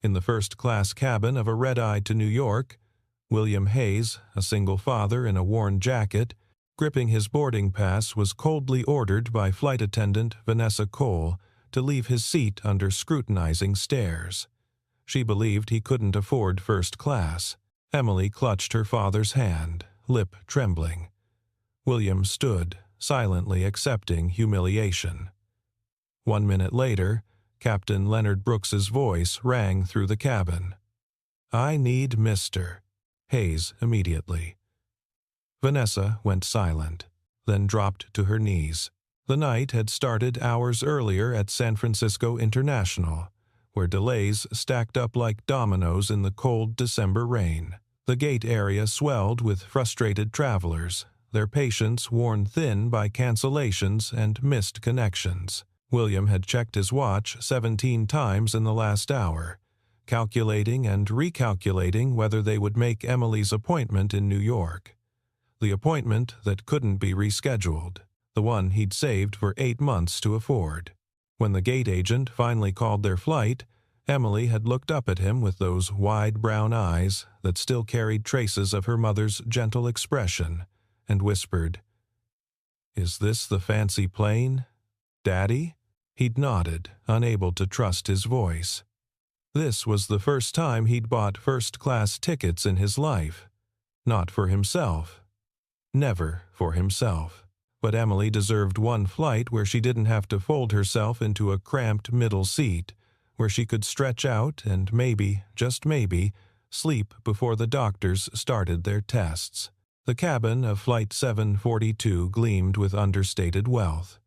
In the first-class cabin of a red-eye to New York, William Hayes, a single father in a worn jacket, gripping his boarding pass, was coldly ordered by flight attendant Vanessa Cole to leave his seat under scrutinizing stares. She believed he couldn't afford first class. Emily clutched her father's hand, lip trembling. William stood, silently accepting humiliation. 1 minute later, Captain Leonard Brooks's voice rang through the cabin. "I need Mr. Hayes immediately." Vanessa went silent, then dropped to her knees. The night had started hours earlier at San Francisco International, where delays stacked up like dominoes in the cold December rain. The gate area swelled with frustrated travelers, their patience worn thin by cancellations and missed connections. William had checked his watch 17 times in the last hour, calculating and recalculating whether they would make Emily's appointment in New York. The appointment that couldn't be rescheduled, the one he'd saved for 8 months to afford. When the gate agent finally called their flight, Emily had looked up at him with those wide brown eyes that still carried traces of her mother's gentle expression, and whispered, "Is this the fancy plane, Daddy?" He'd nodded, unable to trust his voice. This was the first time he'd bought first-class tickets in his life. Not for himself. Never for himself. But Emily deserved one flight where she didn't have to fold herself into a cramped middle seat, where she could stretch out and maybe, just maybe, sleep before the doctors started their tests. The cabin of Flight 742 gleamed with understated wealth.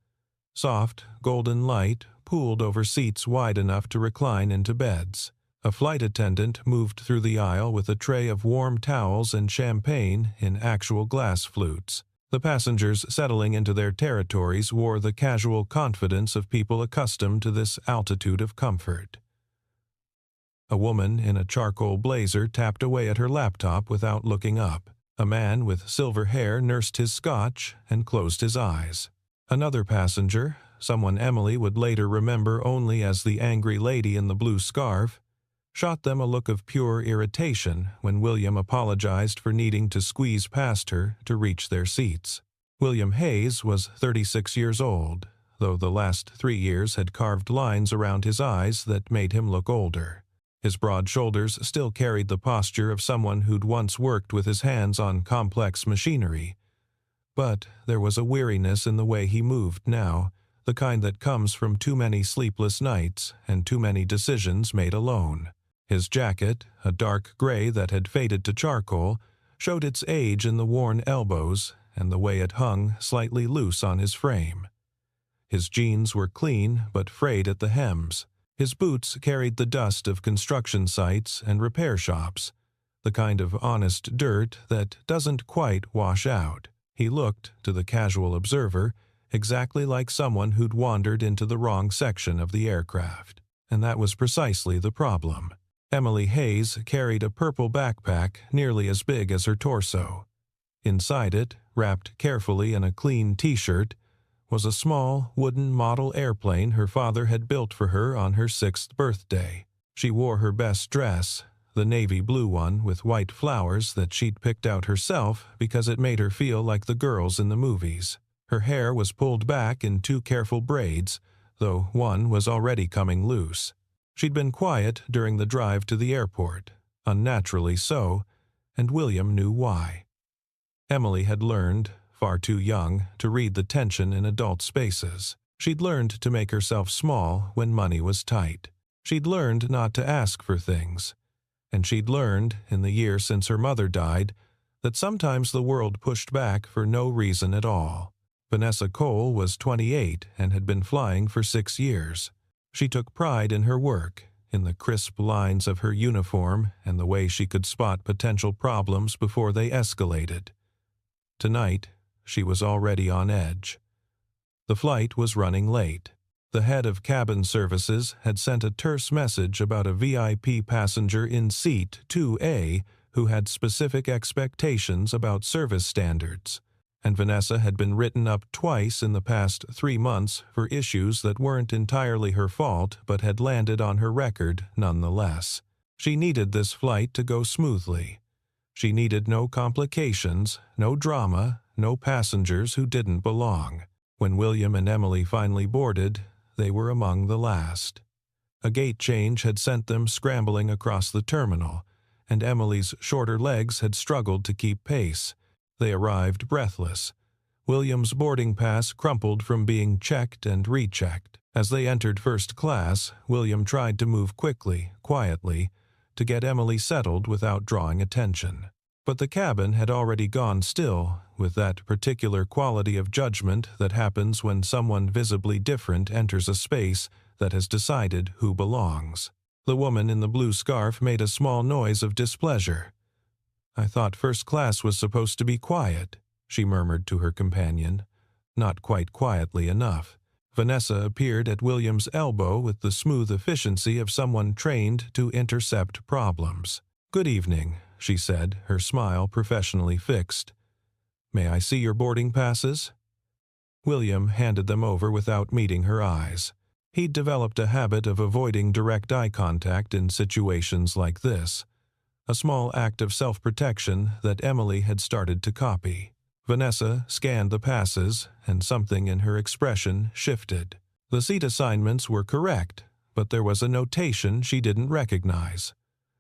Soft, golden light pooled over seats wide enough to recline into beds. A flight attendant moved through the aisle with a tray of warm towels and champagne in actual glass flutes. The passengers settling into their territories wore the casual confidence of people accustomed to this altitude of comfort. A woman in a charcoal blazer tapped away at her laptop without looking up. A man with silver hair nursed his scotch and closed his eyes. Another passenger, someone Emily would later remember only as the angry lady in the blue scarf, shot them a look of pure irritation when William apologized for needing to squeeze past her to reach their seats. William Hayes was 36 years old, though the last 3 years had carved lines around his eyes that made him look older. His broad shoulders still carried the posture of someone who'd once worked with his hands on complex machinery. But there was a weariness in the way he moved now, the kind that comes from too many sleepless nights and too many decisions made alone. His jacket, a dark gray that had faded to charcoal, showed its age in the worn elbows and the way it hung slightly loose on his frame. His jeans were clean but frayed at the hems. His boots carried the dust of construction sites and repair shops, the kind of honest dirt that doesn't quite wash out. He looked, to the casual observer, exactly like someone who'd wandered into the wrong section of the aircraft. And that was precisely the problem. Emily Hayes carried a purple backpack nearly as big as her torso. Inside it, wrapped carefully in a clean T-shirt, was a small, wooden model airplane her father had built for her on her 6th birthday. She wore her best dress, the navy blue one with white flowers that she'd picked out herself because it made her feel like the girls in the movies. Her hair was pulled back in 2 careful braids, though one was already coming loose. She'd been quiet during the drive to the airport, unnaturally so, and William knew why. Emily had learned, far too young, to read the tension in adult spaces. She'd learned to make herself small when money was tight. She'd learned not to ask for things. And she'd learned, in the year since her mother died, that sometimes the world pushed back for no reason at all. Vanessa Cole was 28 and had been flying for 6 years. She took pride in her work, in the crisp lines of her uniform and the way she could spot potential problems before they escalated. Tonight, she was already on edge. The flight was running late. The head of cabin services had sent a terse message about a VIP passenger in seat 2A who had specific expectations about service standards, and Vanessa had been written up twice in the past 3 months for issues that weren't entirely her fault but had landed on her record nonetheless. She needed this flight to go smoothly. She needed no complications, no drama, no passengers who didn't belong. When William and Emily finally boarded, they were among the last. A gate change had sent them scrambling across the terminal, and Emily's shorter legs had struggled to keep pace. They arrived breathless. William's boarding pass crumpled from being checked and rechecked. As they entered first class, William tried to move quickly, quietly, to get Emily settled without drawing attention. But the cabin had already gone still, with that particular quality of judgment that happens when someone visibly different enters a space that has decided who belongs. The woman in the blue scarf made a small noise of displeasure. "I thought first class was supposed to be quiet," she murmured to her companion. Not quite quietly enough. Vanessa appeared at William's elbow with the smooth efficiency of someone trained to intercept problems. "Good evening," she said, her smile professionally fixed. "May I see your boarding passes?" William handed them over without meeting her eyes. He'd developed a habit of avoiding direct eye contact in situations like this, a small act of self-protection that Emily had started to copy. Vanessa scanned the passes, and something in her expression shifted. The seat assignments were correct, but there was a notation she didn't recognize,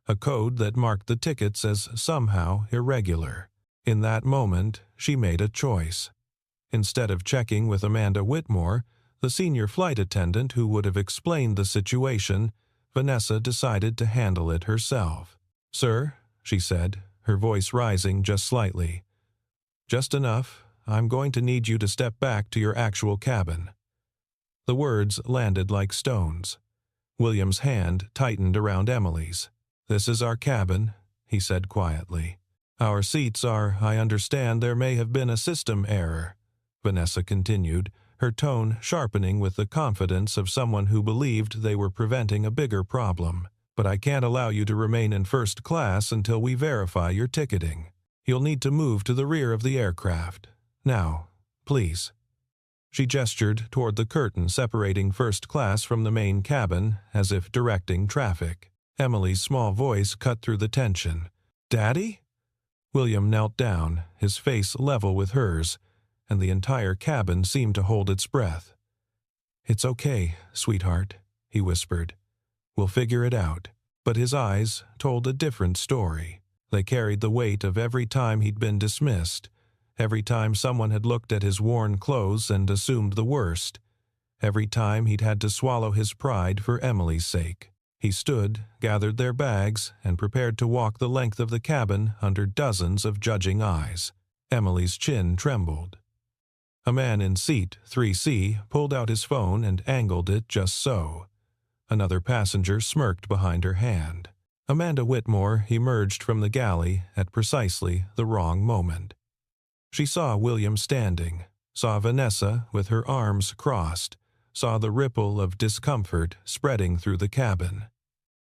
a code that marked the tickets as somehow irregular. In that moment, she made a choice. Instead of checking with Amanda Whitmore, the senior flight attendant who would have explained the situation, Vanessa decided to handle it herself. "Sir," she said, her voice rising just slightly. "Just enough. I'm going to need you to step back to your actual cabin." The words landed like stones. William's hand tightened around Emily's. "This is our cabin," he said quietly. "Our seats are, I understand there may have been a system error," Vanessa continued, her tone sharpening with the confidence of someone who believed they were preventing a bigger problem. "But I can't allow you to remain in first class until we verify your ticketing. You'll need to move to the rear of the aircraft. Now, please." She gestured toward the curtain separating first class from the main cabin, as if directing traffic. Emily's small voice cut through the tension. "Daddy?" William knelt down, his face level with hers, and the entire cabin seemed to hold its breath. "It's okay, sweetheart," he whispered. "We'll figure it out." But his eyes told a different story. They carried the weight of every time he'd been dismissed, every time someone had looked at his worn clothes and assumed the worst, every time he'd had to swallow his pride for Emily's sake. He stood, gathered their bags, and prepared to walk the length of the cabin under dozens of judging eyes. Emily's chin trembled. A man in seat 3C pulled out his phone and angled it just so. Another passenger smirked behind her hand. Amanda Whitmore emerged from the galley at precisely the wrong moment. She saw William standing, saw Vanessa with her arms crossed, saw the ripple of discomfort spreading through the cabin.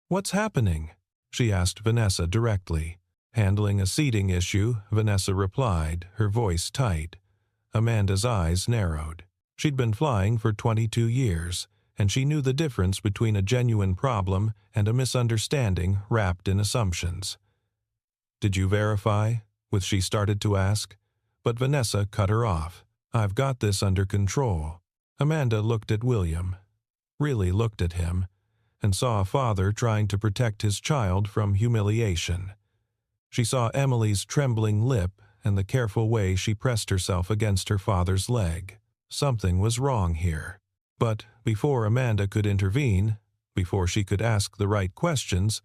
"What's happening?" she asked Vanessa directly. Handling a seating issue, Vanessa replied, her voice tight. Amanda's eyes narrowed. She'd been flying for 22 years, and she knew the difference between a genuine problem and a misunderstanding wrapped in assumptions. "Did you verify?" she started to ask, but Vanessa cut her off. "I've got this under control." Amanda looked at William, really looked at him, and saw a father trying to protect his child from humiliation. She saw Emily's trembling lip and the careful way she pressed herself against her father's leg. Something was wrong here. But before Amanda could intervene, before she could ask the right questions,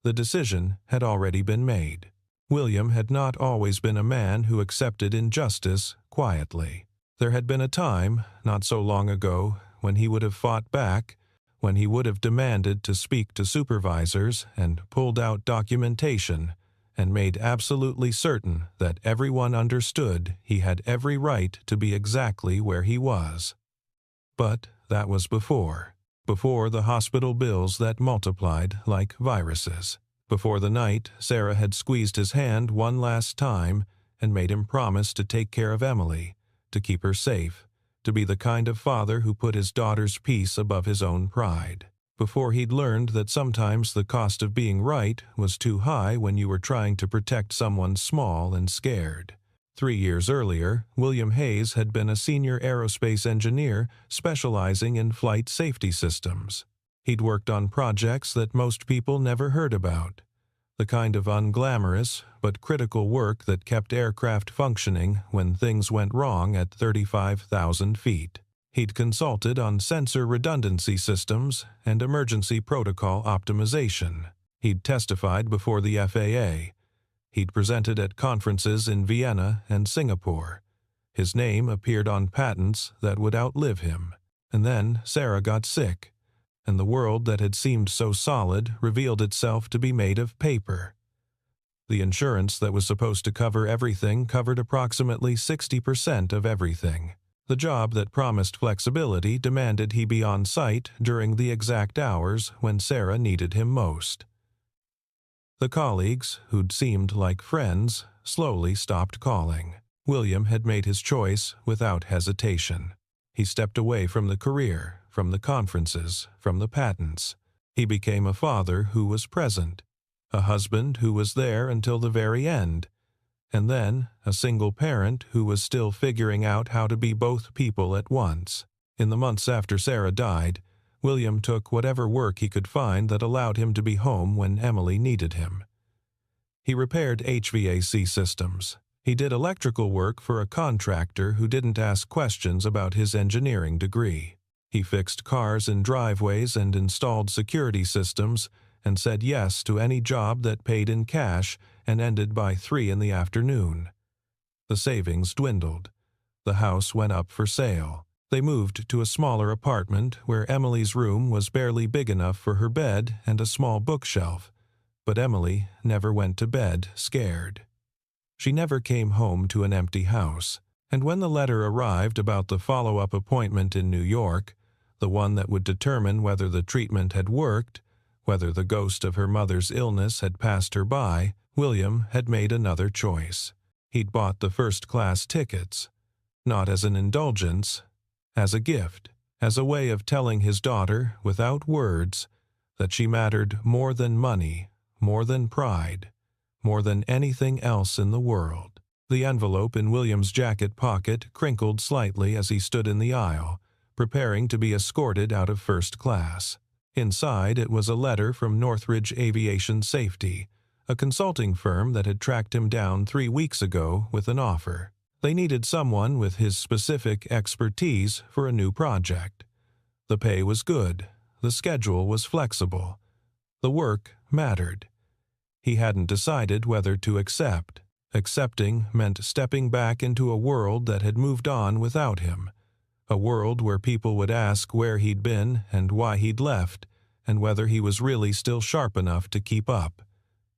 the decision had already been made. William had not always been a man who accepted injustice quietly. There had been a time, not so long ago, when he would have fought back, when he would have demanded to speak to supervisors and pulled out documentation and made absolutely certain that everyone understood he had every right to be exactly where he was. But that was before the hospital bills that multiplied like viruses, before the night Sarah had squeezed his hand one last time and made him promise to take care of Emily, to keep her safe, to be the kind of father who put his daughter's peace above his own pride. Before he'd learned that sometimes the cost of being right was too high when you were trying to protect someone small and scared. 3 years earlier, William Hayes had been a senior aerospace engineer specializing in flight safety systems. He'd worked on projects that most people never heard about, the kind of unglamorous but critical work that kept aircraft functioning when things went wrong at 35,000 feet. He'd consulted on sensor redundancy systems and emergency protocol optimization. He'd testified before the FAA. He'd presented at conferences in Vienna and Singapore. His name appeared on patents that would outlive him. And then Sarah got sick, and the world that had seemed so solid revealed itself to be made of paper. The insurance that was supposed to cover everything covered approximately 60% of everything. The job that promised flexibility demanded he be on site during the exact hours when Sarah needed him most. The colleagues, who'd seemed like friends, slowly stopped calling. William had made his choice without hesitation. He stepped away from the career, from the conferences, from the patents. He became a father who was present, a husband who was there until the very end, and then a single parent who was still figuring out how to be both people at once. In the months after Sarah died, William took whatever work he could find that allowed him to be home when Emily needed him. He repaired HVAC systems. He did electrical work for a contractor who didn't ask questions about his engineering degree. He fixed cars in driveways and installed security systems and said yes to any job that paid in cash and ended by 3 in the afternoon. The savings dwindled. The house went up for sale. They moved to a smaller apartment where Emily's room was barely big enough for her bed and a small bookshelf, but Emily never went to bed scared. She never came home to an empty house, and when the letter arrived about the follow-up appointment in New York, the one that would determine whether the treatment had worked, whether the ghost of her mother's illness had passed her by, William had made another choice. He'd bought the first-class tickets, not as an indulgence, as a gift, as a way of telling his daughter, without words, that she mattered more than money, more than pride, more than anything else in the world. The envelope in William's jacket pocket crinkled slightly as he stood in the aisle, preparing to be escorted out of first class. Inside it was a letter from Northridge Aviation Safety, a consulting firm that had tracked him down 3 weeks ago with an offer. They needed someone with his specific expertise for a new project. The pay was good. The schedule was flexible. The work mattered. He hadn't decided whether to accept. Accepting meant stepping back into a world that had moved on without him, a world where people would ask where he'd been and why he'd left, and whether he was really still sharp enough to keep up.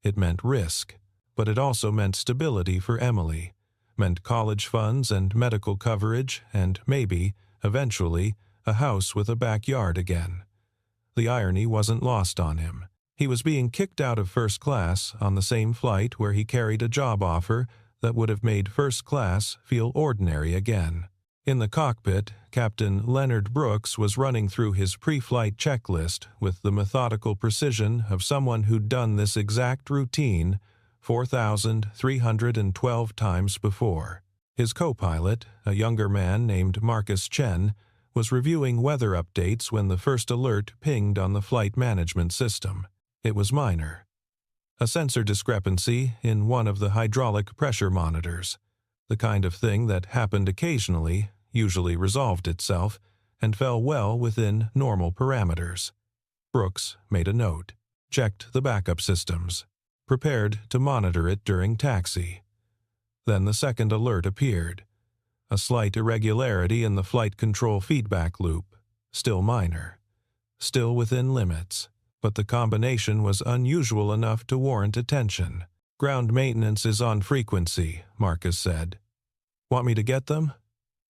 It meant risk, but it also meant stability for Emily, meant college funds and medical coverage and maybe, eventually, a house with a backyard again. The irony wasn't lost on him. He was being kicked out of first class on the same flight where he carried a job offer that would have made first class feel ordinary again. In the cockpit, Captain Leonard Brooks was running through his pre-flight checklist with the methodical precision of someone who'd done this exact routine 4,312 times before. His co-pilot, a younger man named Marcus Chen, was reviewing weather updates when the first alert pinged on the flight management system. It was minor. A sensor discrepancy in one of the hydraulic pressure monitors, the kind of thing that happened occasionally, usually resolved itself, and fell well within normal parameters. Brooks made a note, checked the backup systems, prepared to monitor it during taxi. Then the second alert appeared. A slight irregularity in the flight control feedback loop, still minor, still within limits, but the combination was unusual enough to warrant attention. "Ground maintenance is on frequency," Marcus said. "Want me to get them?"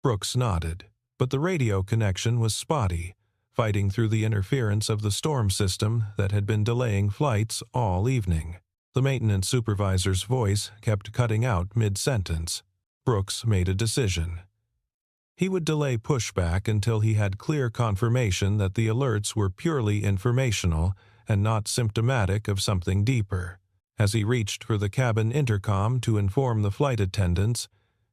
Brooks nodded, but the radio connection was spotty, fighting through the interference of the storm system that had been delaying flights all evening. The maintenance supervisor's voice kept cutting out mid-sentence. Brooks made a decision. He would delay pushback until he had clear confirmation that the alerts were purely informational and not symptomatic of something deeper. As he reached for the cabin intercom to inform the flight attendants,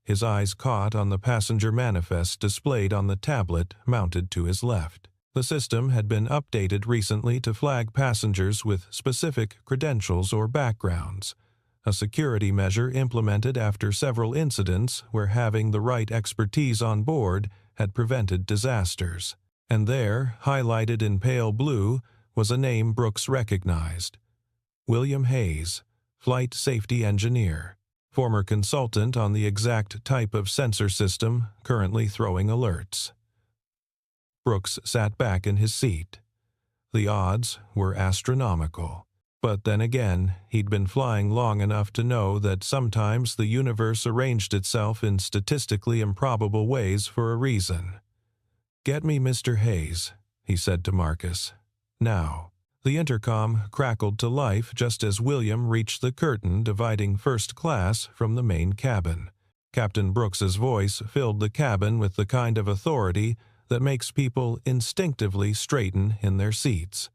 his eyes caught on the passenger manifest displayed on the tablet mounted to his left. The system had been updated recently to flag passengers with specific credentials or backgrounds, a security measure implemented after several incidents where having the right expertise on board had prevented disasters. And there, highlighted in pale blue, was a name Brooks recognized. William Hayes, Flight Safety Engineer, former consultant on the exact type of sensor system currently throwing alerts. Brooks sat back in his seat. The odds were astronomical. But then again, he'd been flying long enough to know that sometimes the universe arranged itself in statistically improbable ways for a reason. "Get me Mr. Hayes," he said to Marcus. "Now." The intercom crackled to life just as William reached the curtain dividing first class from the main cabin. Captain Brooks's voice filled the cabin with the kind of authority that makes people instinctively straighten in their seats.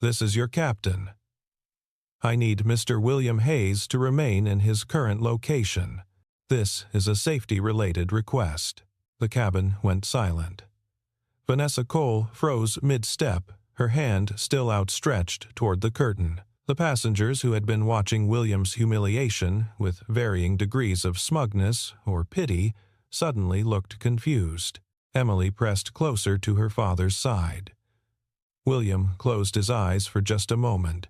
"This is your captain. I need Mr. William Hayes to remain in his current location. This is a safety-related request." The cabin went silent. Vanessa Cole froze mid-step, her hand still outstretched toward the curtain. The passengers who had been watching William's humiliation with varying degrees of smugness or pity suddenly looked confused. Emily pressed closer to her father's side. William closed his eyes for just a moment,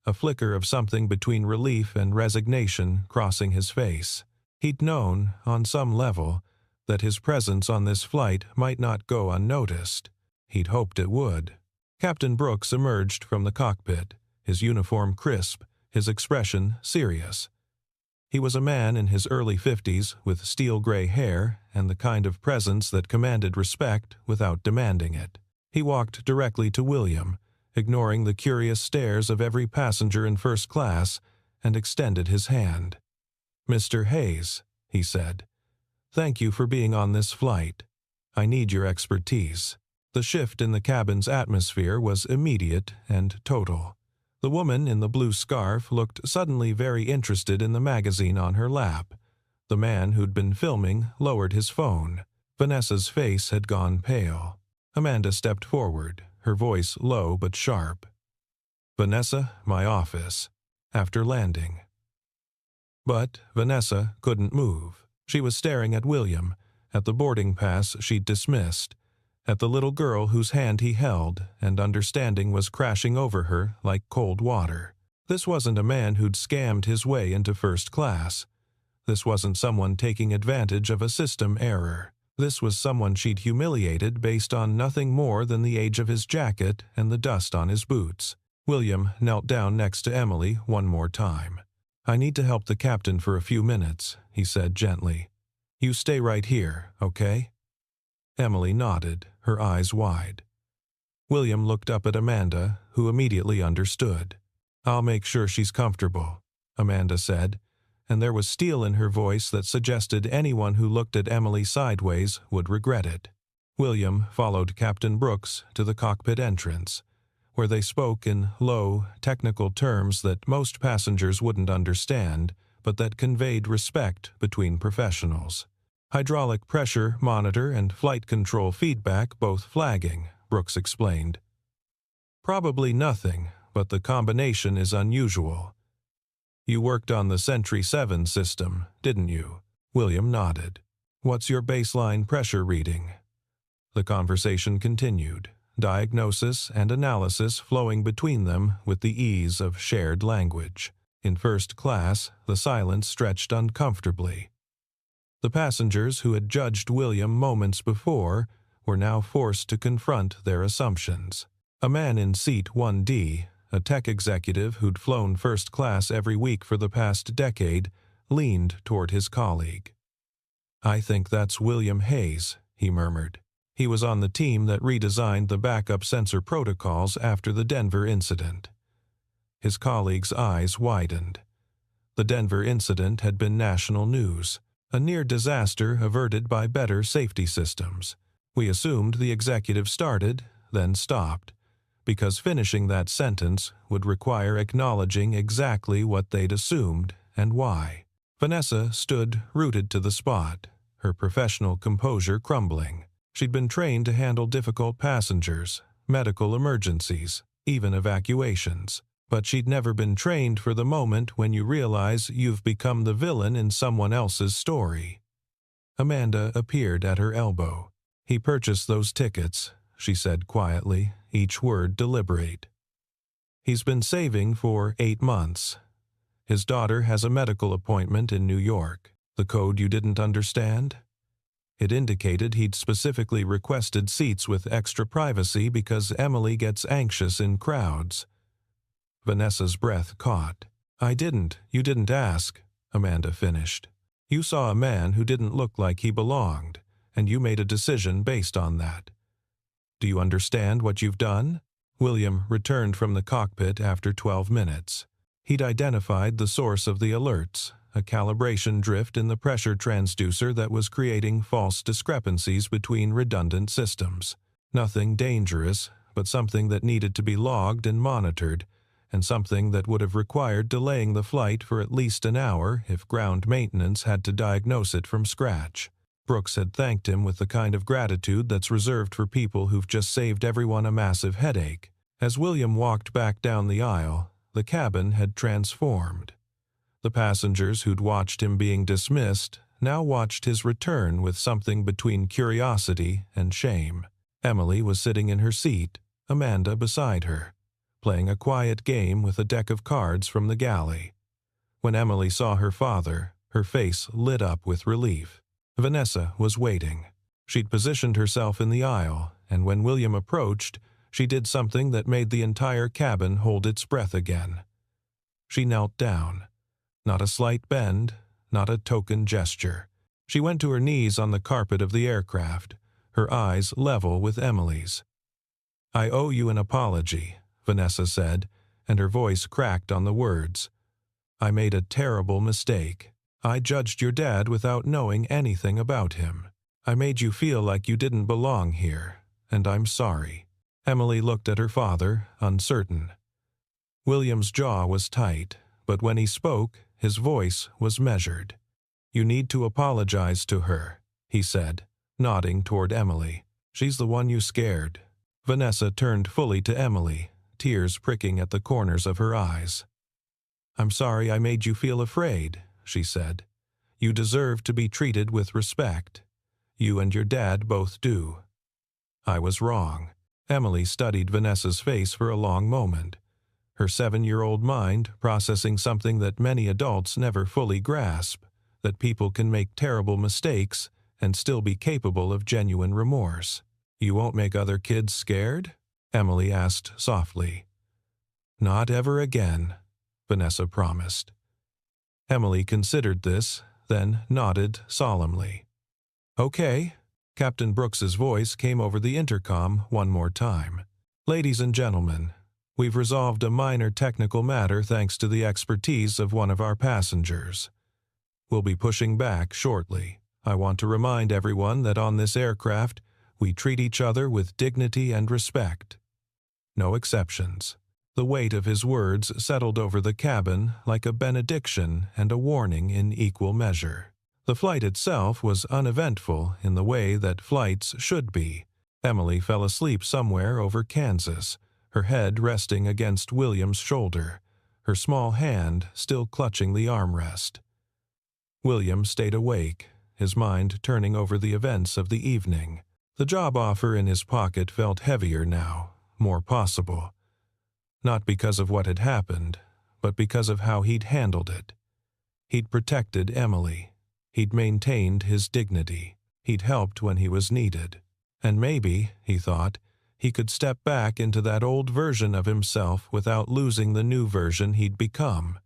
a flicker of something between relief and resignation crossing his face. He'd known, on some level, that his presence on this flight might not go unnoticed. He'd hoped it would. Captain Brooks emerged from the cockpit, his uniform crisp, his expression serious. He was a man in his early 50s with steel-gray hair and the kind of presence that commanded respect without demanding it. He walked directly to William, ignoring the curious stares of every passenger in first class, and extended his hand. "Mr. Hayes," he said, "thank you for being on this flight. I need your expertise." The shift in the cabin's atmosphere was immediate and total. The woman in the blue scarf looked suddenly very interested in the magazine on her lap. The man who'd been filming lowered his phone. Vanessa's face had gone pale. Amanda stepped forward, her voice low but sharp. "Vanessa, my office," after landing. But Vanessa couldn't move. She was staring at William, at the boarding pass she'd dismissed, at the little girl whose hand he held, and understanding was crashing over her like cold water. This wasn't a man who'd scammed his way into first class. This wasn't someone taking advantage of a system error. This was someone she'd humiliated based on nothing more than the age of his jacket and the dust on his boots. William knelt down next to Emily one more time. "I need to help the captain for a few minutes," he said gently. "You stay right here, okay?" Emily nodded, her eyes wide. William looked up at Amanda, who immediately understood. "I'll make sure she's comfortable," Amanda said, and there was steel in her voice that suggested anyone who looked at Emily sideways would regret it. William followed Captain Brooks to the cockpit entrance, where they spoke in low, technical terms that most passengers wouldn't understand, but that conveyed respect between professionals. "Hydraulic pressure monitor and flight control feedback both flagging," Brooks explained. "Probably nothing, but the combination is unusual." "You worked on the Sentry 7 system, didn't you?" William nodded. "What's your baseline pressure reading?" The conversation continued, diagnosis and analysis flowing between them with the ease of shared language. In first class, the silence stretched uncomfortably. The passengers who had judged William moments before were now forced to confront their assumptions. A man in seat 1D, a tech executive who'd flown first class every week for the past decade, leaned toward his colleague. "I think that's William Hayes," he murmured. He was on the team that redesigned the backup sensor protocols after the Denver incident. His colleague's eyes widened. The Denver incident had been national news, a near disaster averted by better safety systems. We assumed the executive started, then stopped, because finishing that sentence would require acknowledging exactly what they'd assumed and why. Vanessa stood rooted to the spot, her professional composure crumbling. She'd been trained to handle difficult passengers, medical emergencies, even evacuations. But she'd never been trained for the moment when you realize you've become the villain in someone else's story. Amanda appeared at her elbow. "He purchased those tickets," she said quietly, each word deliberate. "He's been saving for 8 months. His daughter has a medical appointment in New York. The code you didn't understand?" It indicated he'd specifically requested seats with extra privacy because Emily gets anxious in crowds. Vanessa's breath caught. "I didn't. You didn't ask," Amanda finished. "You saw a man who didn't look like he belonged, and you made a decision based on that. Do you understand what you've done?" William returned from the cockpit after 12 minutes. He'd identified the source of the alerts, a calibration drift in the pressure transducer that was creating false discrepancies between redundant systems. Nothing dangerous, but something that needed to be logged and monitored, and something that would have required delaying the flight for at least an hour if ground maintenance had to diagnose it from scratch. Brooks had thanked him with the kind of gratitude that's reserved for people who've just saved everyone a massive headache. As William walked back down the aisle, the cabin had transformed. The passengers who'd watched him being dismissed now watched his return with something between curiosity and shame. Emily was sitting in her seat, Amanda beside her, playing a quiet game with a deck of cards from the galley. When Emily saw her father, her face lit up with relief. Vanessa was waiting. She'd positioned herself in the aisle, and when William approached, she did something that made the entire cabin hold its breath again. She knelt down. Not a slight bend, not a token gesture. She went to her knees on the carpet of the aircraft, her eyes level with Emily's. "I owe you an apology," Vanessa said, and her voice cracked on the words. "I made a terrible mistake. I judged your dad without knowing anything about him. I made you feel like you didn't belong here, and I'm sorry." Emily looked at her father, uncertain. William's jaw was tight, but when he spoke, his voice was measured. "You need to apologize to her," he said, nodding toward Emily. "She's the one you scared." Vanessa turned fully to Emily, tears pricking at the corners of her eyes. "I'm sorry I made you feel afraid," she said. "You deserve to be treated with respect. You and your dad both do." "I was wrong." Emily studied Vanessa's face for a long moment, her 7-year-old mind processing something that many adults never fully grasp, that people can make terrible mistakes and still be capable of genuine remorse. "You won't make other kids scared?" Emily asked softly. "Not ever again," Vanessa promised. Emily considered this, then nodded solemnly. "Okay." Captain Brooks's voice came over the intercom one more time. "Ladies and gentlemen, we've resolved a minor technical matter thanks to the expertise of one of our passengers. We'll be pushing back shortly. I want to remind everyone that on this aircraft, we treat each other with dignity and respect. No exceptions." The weight of his words settled over the cabin like a benediction and a warning in equal measure. The flight itself was uneventful in the way that flights should be. Emily fell asleep somewhere over Kansas, her head resting against William's shoulder, her small hand still clutching the armrest. William stayed awake, his mind turning over the events of the evening. The job offer in his pocket felt heavier now, more possible. Not because of what had happened, but because of how he'd handled it. He'd protected Emily. He'd maintained his dignity. He'd helped when he was needed. And maybe, he thought, he could step back into that old version of himself without losing the new version he'd become.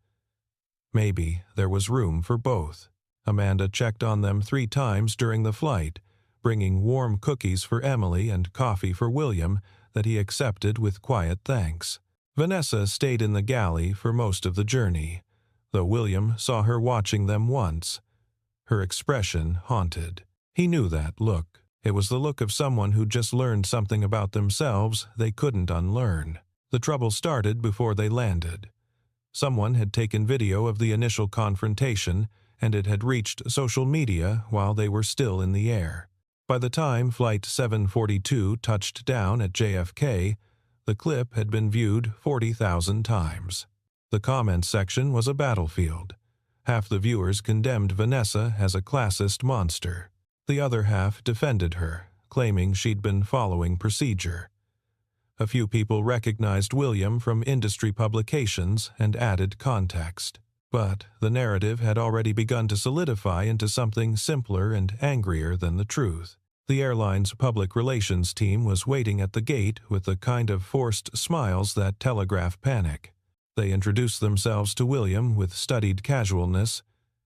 Maybe there was room for both. Amanda checked on them 3 times during the flight, bringing warm cookies for Emily and coffee for William that he accepted with quiet thanks. Vanessa stayed in the galley for most of the journey, though William saw her watching them once. Her expression haunted. He knew that look. It was the look of someone who just learned something about themselves they couldn't unlearn. The trouble started before they landed. Someone had taken video of the initial confrontation, and it had reached social media while they were still in the air. By the time Flight 742 touched down at JFK, the clip had been viewed 40,000 times. The comments section was a battlefield. Half the viewers condemned Vanessa as a classist monster. The other half defended her, claiming she'd been following procedure. A few people recognized William from industry publications and added context. But the narrative had already begun to solidify into something simpler and angrier than the truth. The airline's public relations team was waiting at the gate with the kind of forced smiles that telegraph panic. They introduced themselves to William with studied casualness,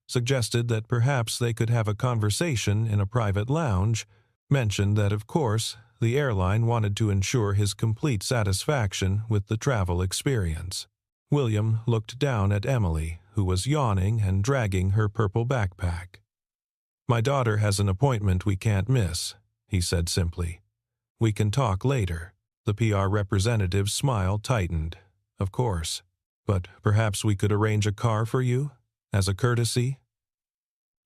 suggested that perhaps they could have a conversation in a private lounge, mentioned that, of course, the airline wanted to ensure his complete satisfaction with the travel experience. William looked down at Emily, who was yawning and dragging her purple backpack. "My daughter has an appointment we can't miss," he said simply. "We can talk later." The PR representative's smile tightened. "Of course. But perhaps we could arrange a car for you, as a courtesy?"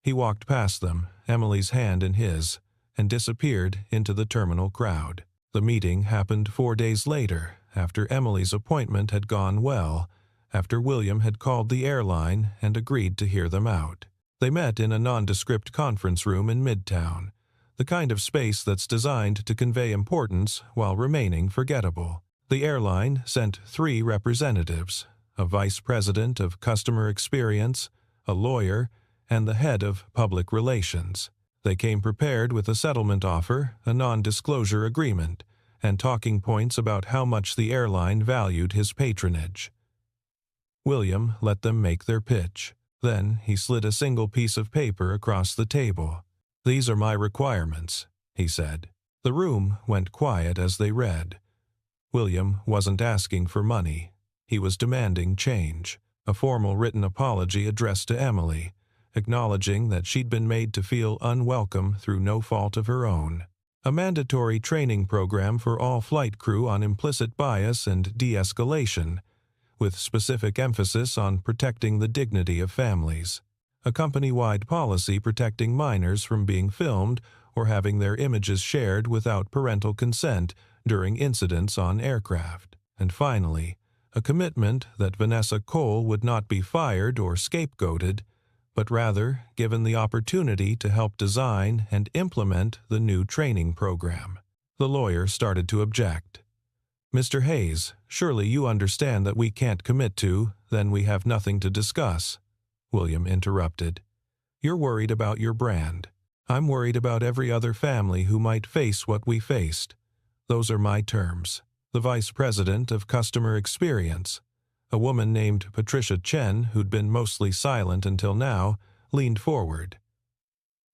He walked past them, Emily's hand in his, and disappeared into the terminal crowd. The meeting happened 4 days later, after Emily's appointment had gone well, after William had called the airline and agreed to hear them out. They met in a nondescript conference room in Midtown, the kind of space that's designed to convey importance while remaining forgettable. The airline sent 3 representatives, a vice president of customer experience, a lawyer, and the head of public relations. They came prepared with a settlement offer, a non-disclosure agreement, and talking points about how much the airline valued his patronage. William let them make their pitch. Then he slid a single piece of paper across the table. "These are my requirements," he said. The room went quiet as they read. William wasn't asking for money. He was demanding change. A formal written apology addressed to Emily, acknowledging that she'd been made to feel unwelcome through no fault of her own. A mandatory training program for all flight crew on implicit bias and de-escalation, with specific emphasis on protecting the dignity of families. A company-wide policy protecting minors from being filmed or having their images shared without parental consent during incidents on aircraft. And finally, a commitment that Vanessa Cole would not be fired or scapegoated, but rather given the opportunity to help design and implement the new training program. The lawyer started to object. "Mr. Hayes, surely you understand that we can't commit to, then we have nothing to discuss," William interrupted. "You're worried about your brand. I'm worried about every other family who might face what we faced. Those are my terms." The vice president of customer experience, a woman named Patricia Chen, who'd been mostly silent until now, leaned forward.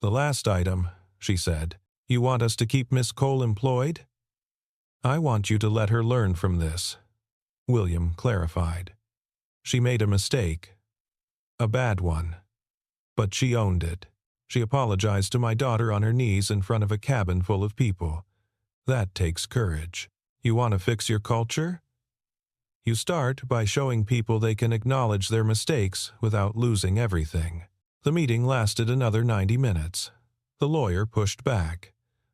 "The last item," she said. "You want us to keep Miss Cole employed?" "I want you to let her learn from this," William clarified. "She made a mistake. A bad one. But she owned it. She apologized to my daughter on her knees in front of a cabin full of people. That takes courage. You want to fix your culture? You start by showing people they can acknowledge their mistakes without losing everything." The meeting lasted another 90 minutes. The lawyer pushed back.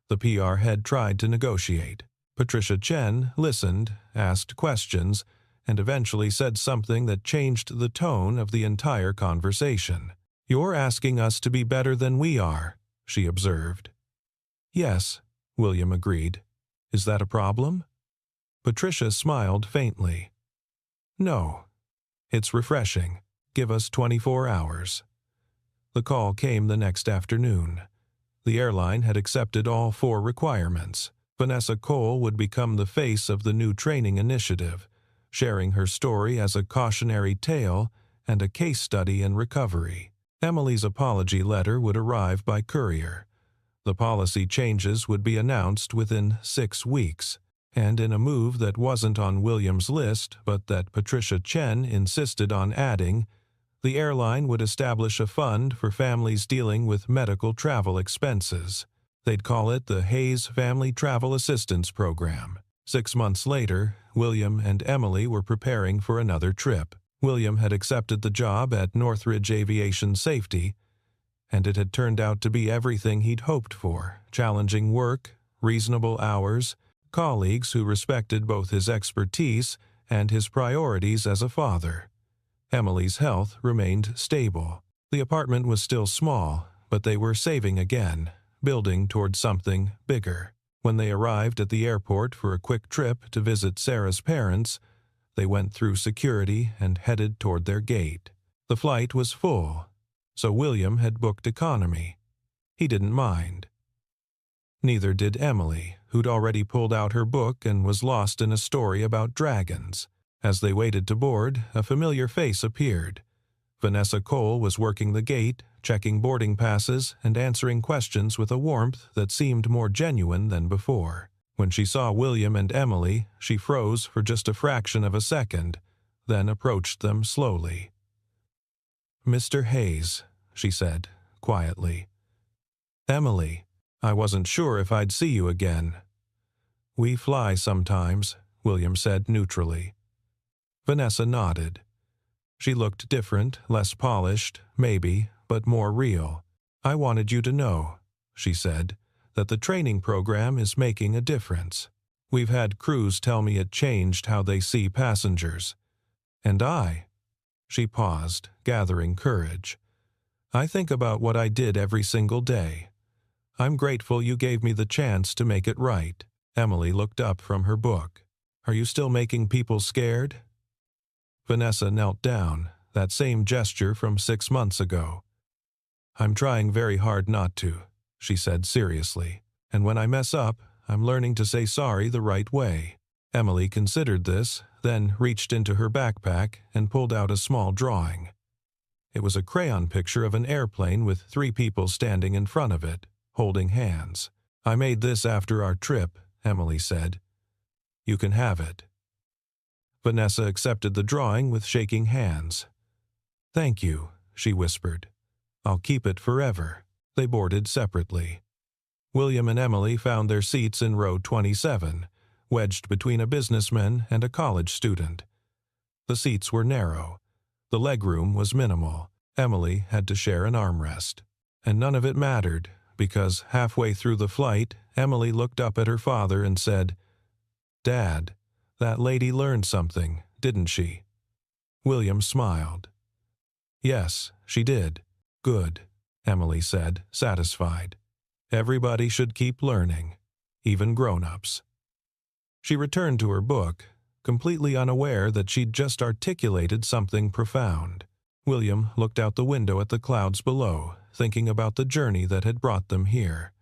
The PR head tried to negotiate. Patricia Chen listened, asked questions, and eventually said something that changed the tone of the entire conversation. "You're asking us to be better than we are," she observed. "Yes," William agreed. "Is that a problem?" Patricia smiled faintly. "No. It's refreshing. Give us 24 hours. The call came the next afternoon. The airline had accepted all 4 requirements. Vanessa Cole would become the face of the new training initiative, sharing her story as a cautionary tale and a case study in recovery. Emily's apology letter would arrive by courier. The policy changes would be announced within 6 weeks. And in a move that wasn't on William's list but that Patricia Chen insisted on adding, the airline would establish a fund for families dealing with medical travel expenses. They'd call it the Hayes Family Travel Assistance Program. 6 months later, William and Emily were preparing for another trip. William had accepted the job at Northridge Aviation Safety, and it had turned out to be everything he'd hoped for: challenging work, reasonable hours, colleagues who respected both his expertise and his priorities as a father. Emily's health remained stable. The apartment was still small, but they were saving again, building toward something bigger. When they arrived at the airport for a quick trip to visit Sarah's parents, they went through security and headed toward their gate. The flight was full, so William had booked economy. He didn't mind. Neither did Emily, who'd already pulled out her book and was lost in a story about dragons. As they waited to board, a familiar face appeared. Vanessa Cole was working the gate, checking boarding passes and answering questions with a warmth that seemed more genuine than before. When she saw William and Emily, she froze for just a fraction of a second, then approached them slowly. "Mr. Hayes," she said, quietly. "Emily, I wasn't sure if I'd see you again." "We fly sometimes," William said neutrally. Vanessa nodded. She looked different, less polished, maybe, but more real. "I wanted you to know," she said, "that the training program is making a difference. We've had crews tell me it changed how they see passengers. And she paused, gathering courage. "I think about what I did every single day. I'm grateful you gave me the chance to make it right." Emily looked up from her book. "Are you still making people scared?" Vanessa knelt down, that same gesture from 6 months ago. "I'm trying very hard not to," she said seriously. "And when I mess up, I'm learning to say sorry the right way." Emily considered this, then reached into her backpack and pulled out a small drawing. It was a crayon picture of an airplane with 3 people standing in front of it, holding hands. "I made this after our trip," Emily said. "You can have it." Vanessa accepted the drawing with shaking hands. "Thank you," she whispered. "I'll keep it forever." They boarded separately. William and Emily found their seats in row 27, wedged between a businessman and a college student. The seats were narrow. The legroom was minimal. Emily had to share an armrest. And none of it mattered, because halfway through the flight, Emily looked up at her father and said, "Dad, that lady learned something, didn't she?" William smiled. "Yes, she did." "Good," Emily said, satisfied. "Everybody should keep learning, even grown-ups." She returned to her book, completely unaware that she'd just articulated something profound. William looked out the window at the clouds below, thinking about the journey that had brought them here.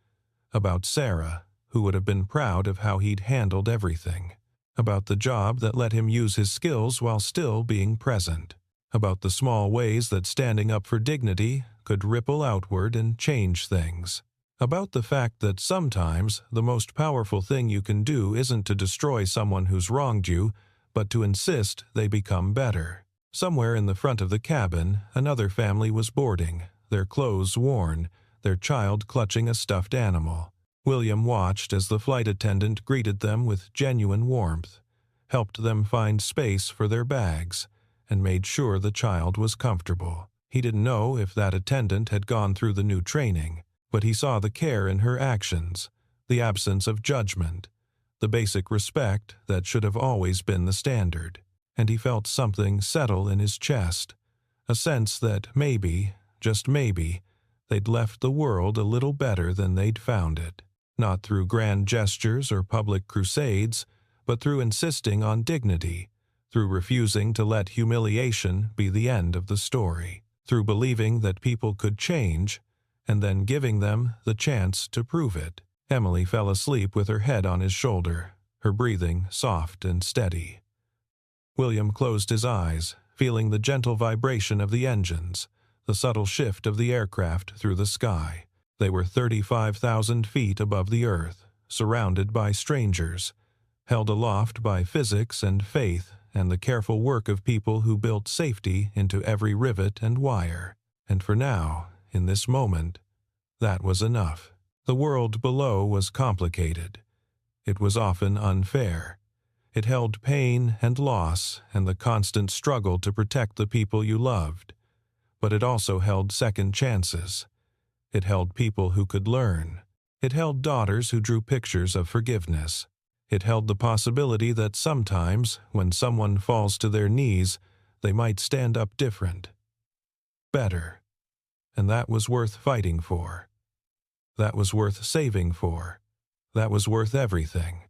About Sarah, who would have been proud of how he'd handled everything. About the job that let him use his skills while still being present. About the small ways that standing up for dignity could ripple outward and change things. About the fact that sometimes the most powerful thing you can do isn't to destroy someone who's wronged you, but to insist they become better. Somewhere in the front of the cabin, another family was boarding, their clothes worn, their child clutching a stuffed animal. William watched as the flight attendant greeted them with genuine warmth, helped them find space for their bags, and made sure the child was comfortable. He didn't know if that attendant had gone through the new training, but he saw the care in her actions, the absence of judgment, the basic respect that should have always been the standard. And he felt something settle in his chest, a sense that maybe, just maybe, they'd left the world a little better than they'd found it. Not through grand gestures or public crusades, but through insisting on dignity, through refusing to let humiliation be the end of the story, through believing that people could change, and then giving them the chance to prove it. Emily fell asleep with her head on his shoulder, her breathing soft and steady. William closed his eyes, feeling the gentle vibration of the engines, the subtle shift of the aircraft through the sky. They were 35,000 feet above the earth, surrounded by strangers, held aloft by physics and faith and the careful work of people who built safety into every rivet and wire. And for now, in this moment, that was enough. The world below was complicated. It was often unfair. It held pain and loss and the constant struggle to protect the people you loved. But it also held second chances. It held people who could learn. It held daughters who drew pictures of forgiveness. It held the possibility that sometimes, when someone falls to their knees, they might stand up different. Better. And that was worth fighting for. That was worth saving for. That was worth everything.